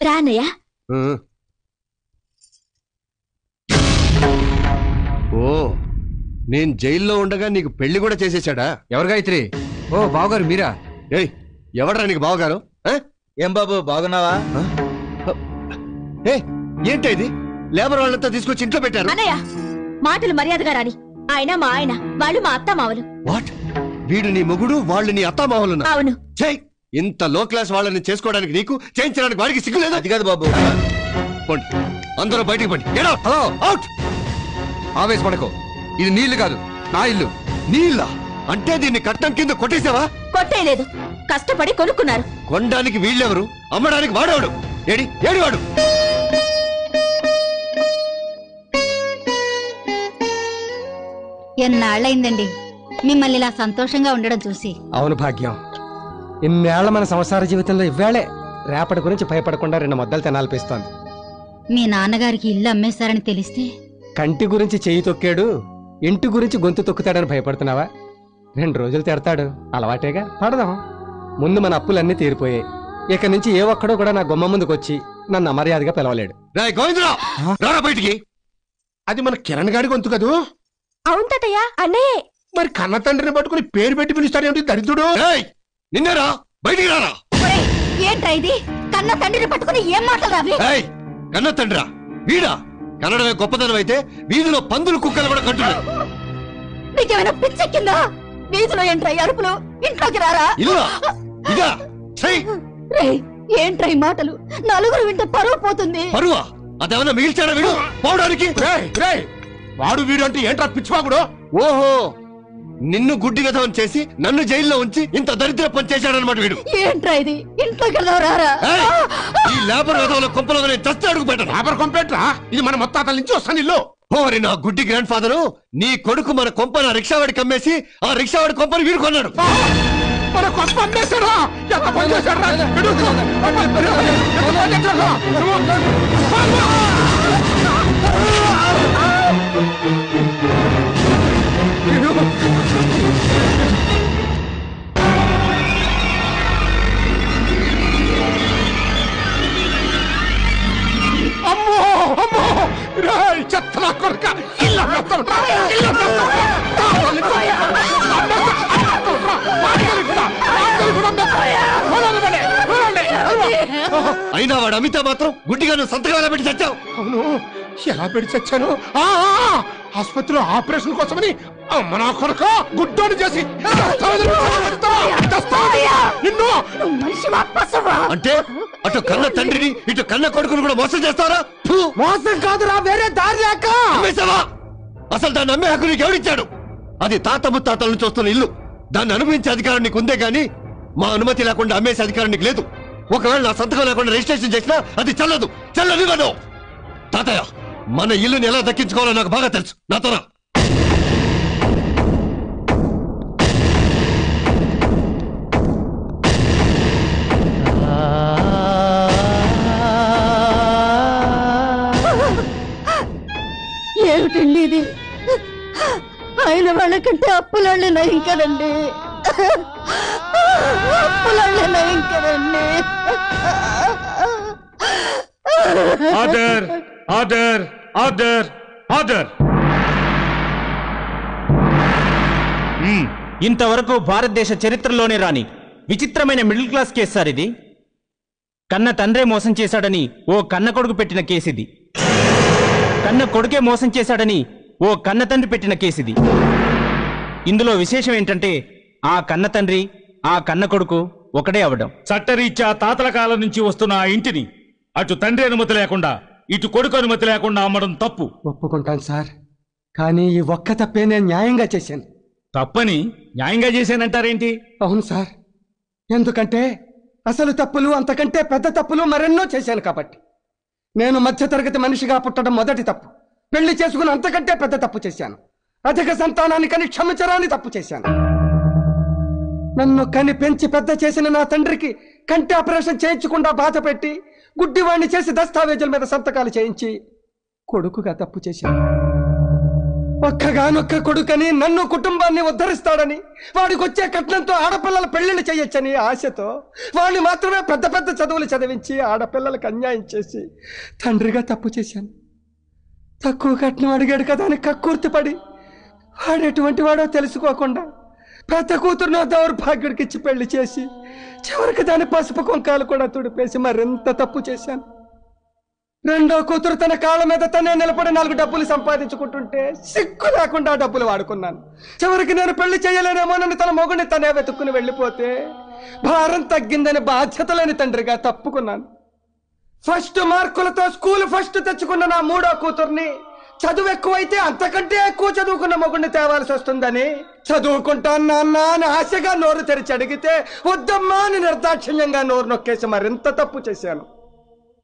రానయ్యా. ఓ, నేను జైల్లో ఉండగా నీకు పెళ్లి కూడా చేసేసాడా? ఎవరు గాయత్రి? ఓ బావగారు మీరా? ఏయ్, ఎవడరా నీకు బావగారు? ఏం బాబు బాగున్నావా? ఏంటి ఇది? లేబర్ వాళ్ళంతా తీసుకొచ్చి ఇంట్లో పెట్టారు. అన్నయ్య, మాటలు మర్యాదగా రాని. ఆయన మా ఆయన, వాళ్ళు మా అత్త మావలు. వాట్? వీడు నీ మొగుడు, వాళ్ళు నీ అత్త మావలు? అవును. ఇంత లో క్లాస్ వాళ్ళని చేసుకోవడానికి నీకు, చేయించడానికి వాడికి సిగ్గులేదు? అది కాదు బాబు. పోండి, అందరూ బయటికి పండి. Hello, out. ఆవేశపడకో, ఇది నీళ్లు కాదు, నా ఇల్లు. నీళ్ళ అంటే దీన్ని కట్టం కింద కొట్టేసావా? కొట్టేయలేదు, కష్టపడి కొనుక్కున్నారు. కొనడానికి వీళ్ళెవరు? అమ్మడానికి వాడేవాడు? ఏడివాడు? ఎన్నాళ్ళైందండి మిమ్మల్ని ఇలా సంతోషంగా ఉండడం చూసి. అవును భాగ్యం, ఇన్నేళ్ల మన సంసార జీవితంలో ఇవ్వాళే రేపటి గురించి భయపడకుండా 2 ముద్దలు తినాలనిపిస్తోంది. మీ నాన్నగారికి ఇల్లు అమ్మేశారని తెలిస్తే? కంటి గురించి చెయ్యి తొక్కాడు, ఇంటి గురించి గొంతు తొక్కుతాడని భయపడుతున్నావా? 2 రోజులు తిడతాడు, అలవాటేగా, పడదాం. ముందు మన అప్పులన్నీ తీరిపోయాయి. ఇక నుంచి ఏ ఒక్కడో కూడా నా గుమ్మ ముందుకు వచ్చి నన్ను అమర్యాదగా పిలవలేడు. బయటికి. అది మన కిరణ్ గారి గొంతు కదూ? అవును తాతయ్య, అన్నయ్యే. మరి కన్న తండ్రిని పట్టుకుని పేరు పెట్టి పిలుస్తాడేమిటి దరిద్రుడు? నిన్నరా, బయటికి రారా. ఏంట్రా ఇది? కన్న తండ్రిని పట్టుకుని ఏం మాట్లాడాలి? కన్న తండ్రా వీడా? కన్నడమే గొప్పదనం అయితే వీధిలో పందులు కుక్కలు కూడా కంటున్నాయి. నీకేమైనా పిచ్చెక్కిందా? వీధిలో ఏంట్రా అరుపులు? ఇంట్లోకి రారా. ఏంట్రా ఈ మాటలు? నలుగురు వింటే పరువు పోతుంది. పరువా? అదేమన్నా మిగిల్చాడా వీడు పోవడానికి? వాడు వీడు అంటే ఏంట్రా పిచ్చివాగుడు? ఓహో, నిన్ను గుడ్డి విధం చేసి నన్ను జైల్లో ఉంచి ఇంత దరిద్ర పని చేశాడనమాట వీడు. ఏంట్రా ఇది? ఇంట్లోకి రారా. ఈ లేబర్ విధంలో కొంపలో చస్తే అడుగు పెట్టను. లేబర్ కొంపెట్రా? ఇది మన మొత్తాతల నుంచి వస్తాను ఇల్లు. ఓరి నా గుడ్డి గ్రాండ్ ఫాదరు, నీ కొడుకు మన కొంపను రిక్షావాడికి అమ్మేసి ఆ రిక్షావాడి కొంపని వీడు కొన్నాడు. మన కొంప అమ్మేశాడా? ఎంత పని చేశాడా? అమ్మో అమ్మో, చెత్త కొరక ఇల్లు అయినా వాడు అమితా మాత్రం గుడ్డిగా నువ్వు సంతకాలు ఎలా పెట్టి చచ్చావు? అవును, ఎలా పెట్టి చచ్చాను? ఆసుపత్రిలో ఆపరేషన్ కోసమని అమ్మ నా కొరక గుడ్డోని చేసి అంటే అటు కన్న తండ్రిని ఇటు కన్న కొడుకుని కూడా మోసం చేస్తారా? మోసం కాదురా, వేరే దారి లేక. అసలు దాన్ని అమ్మే హక్కు నీకు ఎవరిచ్చాడు? అది తాత ముత్తాతల నుంచి వస్తున్న ఇల్లు. దాన్ని అనుభవించే అధికారం నీకు ఉందే గాని మా అనుమతి లేకుండా అమ్మేసే అధికారం నీకు లేదు. ఒకవేళ నా సంతకం లేకుండా రిజిస్ట్రేషన్ చేసినా అది చెల్లదు. చెల్లనివ్వను. తాతయ్య, మన ఇల్లుని ఎలా దక్కించుకోవాలో నాకు బాగా తెలుసు. నాతోరా. ఏమిటండి ఇది? ఆయన వాళ్ళకంటే అప్పులాళ్ళే నయం కదండి. అప్పులాళ్ళే నయం కదండి. Order order order order. ఇంతవరకు భారతదేశ చరిత్రలోనే రాని విచిత్రమైన మిడిల్ క్లాస్ కేసు సార్ ఇది. కన్న తండ్రే మోసం చేశాడని ఓ కన్న కొడుకు పెట్టిన కేసిది. కన్న కొడుకే మోసం చేశాడని ఓ కన్న తండ్రి పెట్టిన కేసిది. ఇందులో విశేషం ఏంటంటే ఆ కన్న తండ్రి ఆ కన్న కొడుకు ఒకడే అవడం. చట్టరీత్యా తాతల కాలం నుంచి వస్తున్న ఆ ఇంటిని అటు తండ్రి అనుమతి లేకుండా ఇటు కొడుకు అనుమతి లేకుండా అమ్మడం తప్పు. ఒప్పుకుంటాను సార్, కానీ ఈ ఒక్క తప్పే నేను న్యాయంగా చేశాను. తప్పని న్యాయంగా చేశానంటారేంటి? అవును సార్, ఎందుకంటే అసలు తప్పులు అంతకంటే పెద్ద తప్పులు మరెన్నో చేశాను కాబట్టి. నేను మధ్యతరగతి మనిషిగా పుట్టడం మొదటి తప్పు. పెళ్లి చేసుకుని అంతకంటే పెద్ద తప్పు చేశాను. అధిక సంతానాన్ని కని క్షమించరాని తప్పు చేశాను. నన్ను కని పెంచి పెద్ద చేసిన నా తండ్రికి కంటి ఆపరేషన్ చేయించకుండా బాధ పెట్టి గుడ్డివాణ్ణి చేసి దస్తావేజుల మీద సంతకాలు చేయించి కొడుకుగా తప్పు చేశాను. ఒక్కగానొక్క కొడుకని నన్ను కుటుంబాన్ని ఉద్ధరిస్తాడని వాడికి వచ్చే కట్నంతో ఆడపిల్లల పెళ్లిళ్ళు చేయొచ్చని ఆశతో వాడిని మాత్రమే పెద్ద పెద్ద చదువులు చదివించి ఆడపిల్లలకు అన్యాయం చేసి తండ్రిగా తప్పు చేశాను. తక్కువ కట్నం అడిగాడు కదా అని కక్కుర్తిపడి వాడు ఎటువంటి వాడో తెలుసుకోకుండా పెద్ద కూతురునో దౌర్భాగ్యుడికి ఇచ్చి పెళ్లి చేసి చివరికి దాని పసుపు కుంకాలు కూడా తుడిపేసి మరింత తప్పు చేశాను. రెండో కూతురు తన కాళ్ళ మీద తనే నిలబడి 4 డబ్బులు సంపాదించుకుంటుంటే సిగ్గు లేకుండా డబ్బులు వాడుకున్నాను. చివరికి నేను పెళ్లి చేయలేనేమోనని తన మొగుడిని తనే వెతుక్కుని వెళ్ళిపోతే భారం తగ్గిందని బాధ్యత లేని తండ్రిగా తప్పుకున్నాను. ఫస్ట్ మార్కులతో స్కూల్ ఫస్ట్ తెచ్చుకున్న నా 3వ కూతుర్ని చదువు ఎక్కువైతే అంతకంటే ఎక్కువ చదువుకున్న మొగుడిని తేవాల్సి వస్తుందని చదువుకుంటాను నాన్న అని ఆశగా నోరు తెరిచి అడిగితే వద్దమ్మా అని నిర్దాక్షిణ్యంగా నోరు నొక్కేసి మరింత తప్పు చేశాను.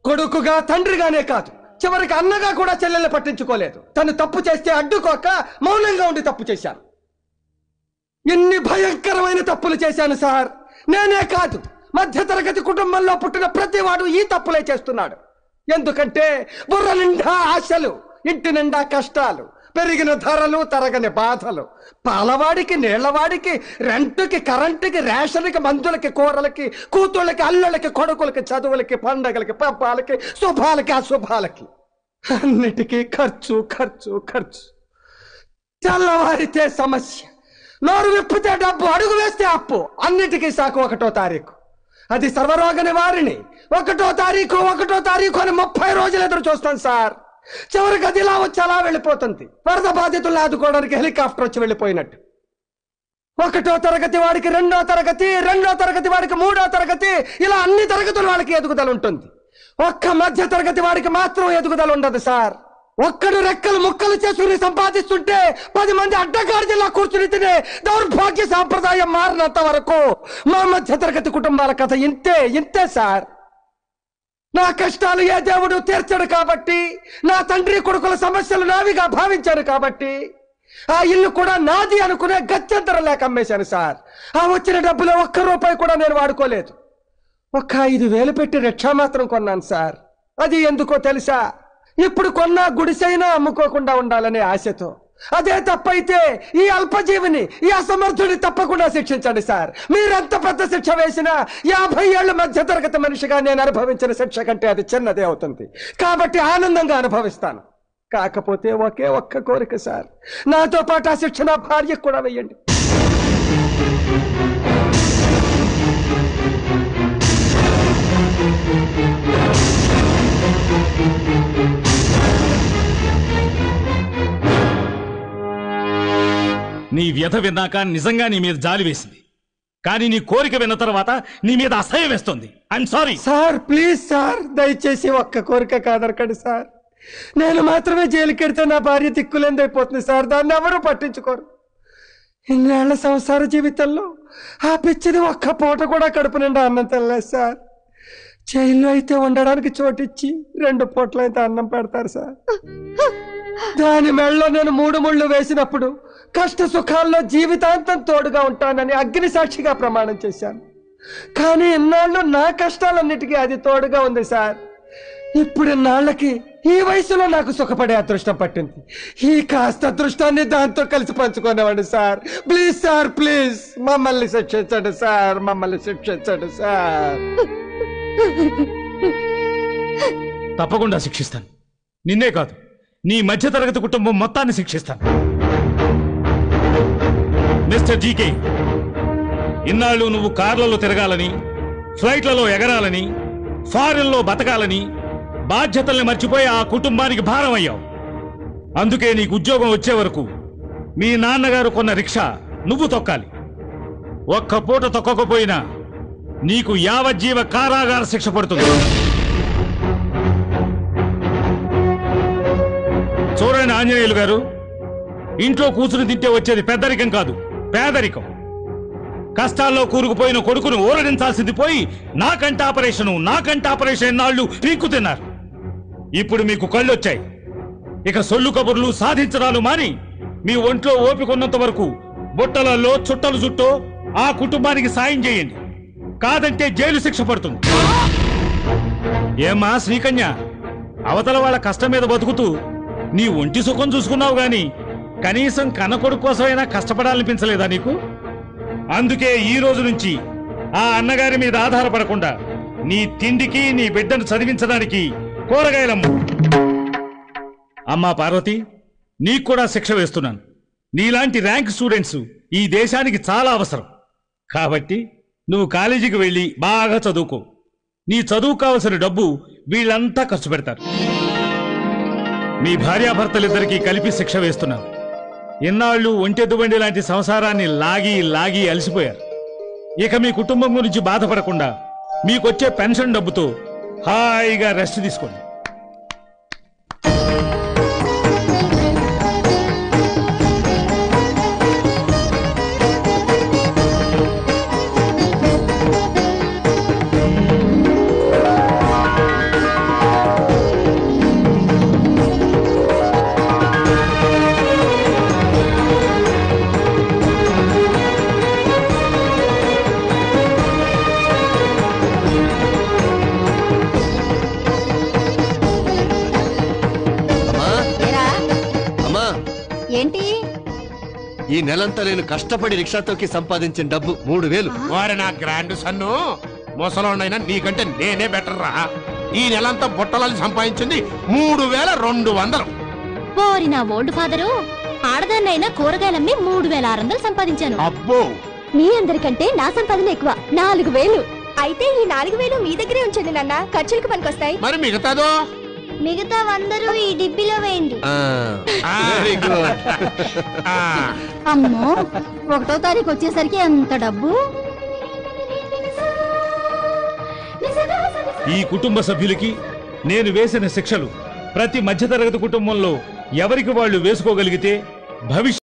కొడుకుగా తండ్రిగానే కాదు చివరికి అన్నగా కూడా చెల్లెల్ని పట్టించుకోలేదు. తను తప్పు చేస్తే అడ్డుకోక మౌనంగా ఉండి తప్పు చేశాను. ఎన్ని భయంకరమైన తప్పులు చేశాను సార్. నేనే కాదు మధ్యతరగతి కుటుంబంలో పుట్టిన ప్రతి వాడు ఈ తప్పులే చేస్తున్నాడు. ఎందుకంటే బుర్ర నిండా ఆశలు, ఇంటి నిండా కష్టాలు, పెరిగిన ధరలు, తరగని బాధలు, పాలవాడికి, నీళ్లవాడికి, రెంటుకి, కరెంటుకి, రేషన్కి, మందులకి, కూరలకి, కూతుళ్ళకి, అల్లుళ్ళకి, కొడుకులకి, చదువులకి, పండగలకి, పబ్బాలకి, శుభాలకి, అశుభాలకి, అన్నిటికీ ఖర్చు ఖర్చు ఖర్చు. తెల్లవారితే సమస్య, నోరు విప్పితే డబ్బు, అడుగు వేస్తే అప్పు. అన్నిటికీ సాకు 1వ తారీఖు. అది సర్వరోగ నివారిణి. 1వ తారీఖు అని 30 రోజులు ఎదురు చూస్తాను సార్. చివరికి అది ఇలా వచ్చి అలా వెళ్ళిపోతుంది. వరద బాధితులు ఆదుకోవడానికి హెలికాప్టర్ వచ్చి వెళ్ళిపోయినట్టు. 1వ తరగతి వాడికి 2వ తరగతి, 2వ తరగతి వాడికి 3వ తరగతి, ఇలా అన్ని తరగతుల వాళ్ళకి ఎదుగుదల ఉంటుంది. ఒక్క మధ్య తరగతి వాడికి మాత్రం ఎదుగుదల ఉండదు సార్. ఒక్కడు రెక్కలు ముక్కలు చేసుకుని సంపాదిస్తుంటే 10 మంది అడ్డగాడిలా కూర్చుని తినే దౌర్భాగ్య సాంప్రదాయం మారినంత వరకు మా మధ్య తరగతి కుటుంబాల కథ ఇంతే సార్. నా కష్టాలు ఏ దేవుడు తీర్చడు కాబట్టి, నా తండ్రి కొడుకుల సమస్యలు నావిగా భావించాను కాబట్టి ఆ ఇల్లు కూడా నాది అనుకునే గత్యంతరం లేక అమ్మేశాను సార్. ఆ వచ్చిన డబ్బులో 1 రూపాయి కూడా నేను వాడుకోలేదు. 5,000 పెట్టి రిక్షా మాత్రం కొన్నాను సార్. అది ఎందుకో తెలుసా? ఇప్పుడు కొన్నా గుడిసైనా అమ్ముకోకుండా ఉండాలనే ఆశతో. అదే తప్పైతే ఈ అల్పజీవిని, ఈ అసమర్థుని తప్పకుండా శిక్షించండి సార్. మీరెంత పెద్ద శిక్ష వేసినా 50 ఏళ్ల మధ్య తరగతి మనిషిగా నేను అనుభవించిన శిక్ష కంటే అది చిన్నదే అవుతుంది. కాబట్టి ఆనందంగా అనుభవిస్తాను. కాకపోతే ఒక్క కోరిక సార్, నాతో పాటు ఆ శిక్ష నా భార్యకు కూడా వెయ్యండి. నీ వ్యధ విన్నాక నిజంగా నీ మీద జాలి వేసింది. కానీ నీ కోరిక విన్న తర్వాత నీ మీద అసహ్యం వేస్తుంది. I'm sorry sir. Please sir, దయచేసి ఒక్క కోరిక కాదనకండి సార్. నేను మాత్రమే జైలుకెడితే నా భార్య దిక్కులేందైపోతుంది సార్. దాన్ని ఎవరూ పట్టించుకోరు. ఇన్నేళ్ల సంసార జీవితంలో ఆ పిచ్చిది 1 పూట కూడా కడుపు నిండా అన్నం తినలేదు సార్. జైల్లో అయితే ఉండడానికి చోటిచ్చి 2 పూటలైతే అన్నం పెడతారు సార్. దాని మెళ్ళలో నేను 3 ముళ్ళు వేసినప్పుడు కష్ట సుఖాల్లో జీవితాంతం తోడుగా ఉంటానని అగ్ని సాక్షిగా ప్రమాణం చేశాను. కానీ ఇన్నాళ్ళు నా కష్టాలన్నిటికీ అది తోడుగా ఉంది సార్. ఇప్పుడు ఇన్నాళ్ళకి ఈ వయసులో నాకు సుఖపడే అదృష్టం పట్టింది. ఈ కాస్త అదృష్టాన్ని దాంతో కలిసి పంచుకునేవాడు సార్. ప్లీజ్ సార్, ప్లీజ్ మమ్మల్ని శిక్షించండి సార్, మమ్మల్ని శిక్షించండి సార్. తప్పకుండా శిక్షిస్తాను. నిన్నే కాదు, నీ మధ్యతరగతి కుటుంబం మొత్తాన్ని శిక్షిస్తాను. మిస్టర్ జీకే, ఇన్నాళ్ళు నువ్వు కార్లలో తిరగాలని, ఫ్లైట్లలో ఎగరాలని, ఫారెన్లో బతకాలని బాధ్యతల్ని మర్చిపోయి ఆ కుటుంబానికి భారం అయ్యావు. అందుకే నీకు ఉద్యోగం వచ్చే వరకు మీ నాన్నగారు కొన్న రిక్షా నువ్వు తొక్కాలి. 1 పూట తొక్కకపోయినా నీకు యావజ్జీవ కారాగార శిక్ష పడుతుంది. చూడండి ఆంజనేయులు గారు, ఇంట్లో కూర్చుని తింటే వచ్చేది పెద్దరికం కాదు, పేదరికం. కష్టాల్లో కూరుకుపోయిన కొడుకును ఊరడించాల్సింది పోయి నాకంట ఆపరేషన్ నాళ్ళు పీక్కు తిన్నారు. ఇప్పుడు మీకు కళ్ళొచ్చాయి. ఇక సొల్లు కబుర్లు సాధించడాలు మాని మీ ఒంట్లో ఓపికొన్నంత వరకు బుట్టలలో చుట్టలు చుట్టో ఆ కుటుంబానికి సాయం చేయండి. కాదంటే జైలు శిక్ష పడుతుంది. ఏమా శ్రీకన్య, అవతల వాళ్ళ కష్టం మీద బతుకుతూ నీ ఒంటి సుఖం చూసుకున్నావు గాని కనీసం కన్న కొడుకు కోసమైనా కష్టపడాలనిపించలేదా నీకు? అందుకే ఈ రోజు నుంచి ఆ అన్నగారి మీద ఆధారపడకుండా నీ తిండికి నీ బిడ్డను చదివించడానికి కూరగాయలమ్ము. అమ్మా పార్వతి, నీకు కూడా శిక్ష వేస్తున్నాను. నీలాంటి ర్యాంక్ స్టూడెంట్స్ ఈ దేశానికి చాలా అవసరం. కాబట్టి నువ్వు కాలేజీకి వెళ్ళి బాగా చదువుకో. నీ చదువు కావలసిన డబ్బు వీళ్ళంతా ఖర్చు పెడతారు. మీ భార్యాభర్తలిద్దరికీ కలిపి శిక్ష వేస్తున్నాను. ఇన్నాళ్ళు ఒంటెద్దు బండి లాంటి సంసారాన్ని లాగి లాగి అలసిపోయారు. ఇక మీ కుటుంబం గురించి బాధపడకుండా మీకొచ్చే పెన్షన్ డబ్బుతో హాయిగా రెస్ట్ తీసుకోండి. ఏంటి ఈ నెలంతా నేను కష్టపడి రిక్షాతోకి సంపాదించిన డబ్బు 3000. వారి నా గ్రాండ్ సన్ను, ముసలోనైనా నీకంటే నేనే బెటర్ రా. ఈ నెలంతా బుట్టలని సంపాదించింది 3200. ఓరి నా ఓల్డ్ ఫాదరు, ఆడదాన్నైనా కూరగాయలమ్మి 3600 సంపాదించాను. అబ్బో, మీ అందరికంటే నా సంపాదన ఎక్కువ, 4000. అయితే ఈ 4000 మీ దగ్గరే ఉంచండి నాన్న, ఖర్చులకు పనికొస్తాయి. మరి మిగతాదో? మిగతా 100 ఈ డిబ్బిలో వేయండి. Very good. అమ్మో 1వ తారీఖు వచ్చేసరికి ఎంత డబ్బు. ఈ కుటుంబ సభ్యులకి నేను వేసిన శిక్షలు ప్రతి మధ్యతరగతి కుటుంబంలో ఎవరికి వాళ్ళు వేసుకోగలిగితే భవిష్యత్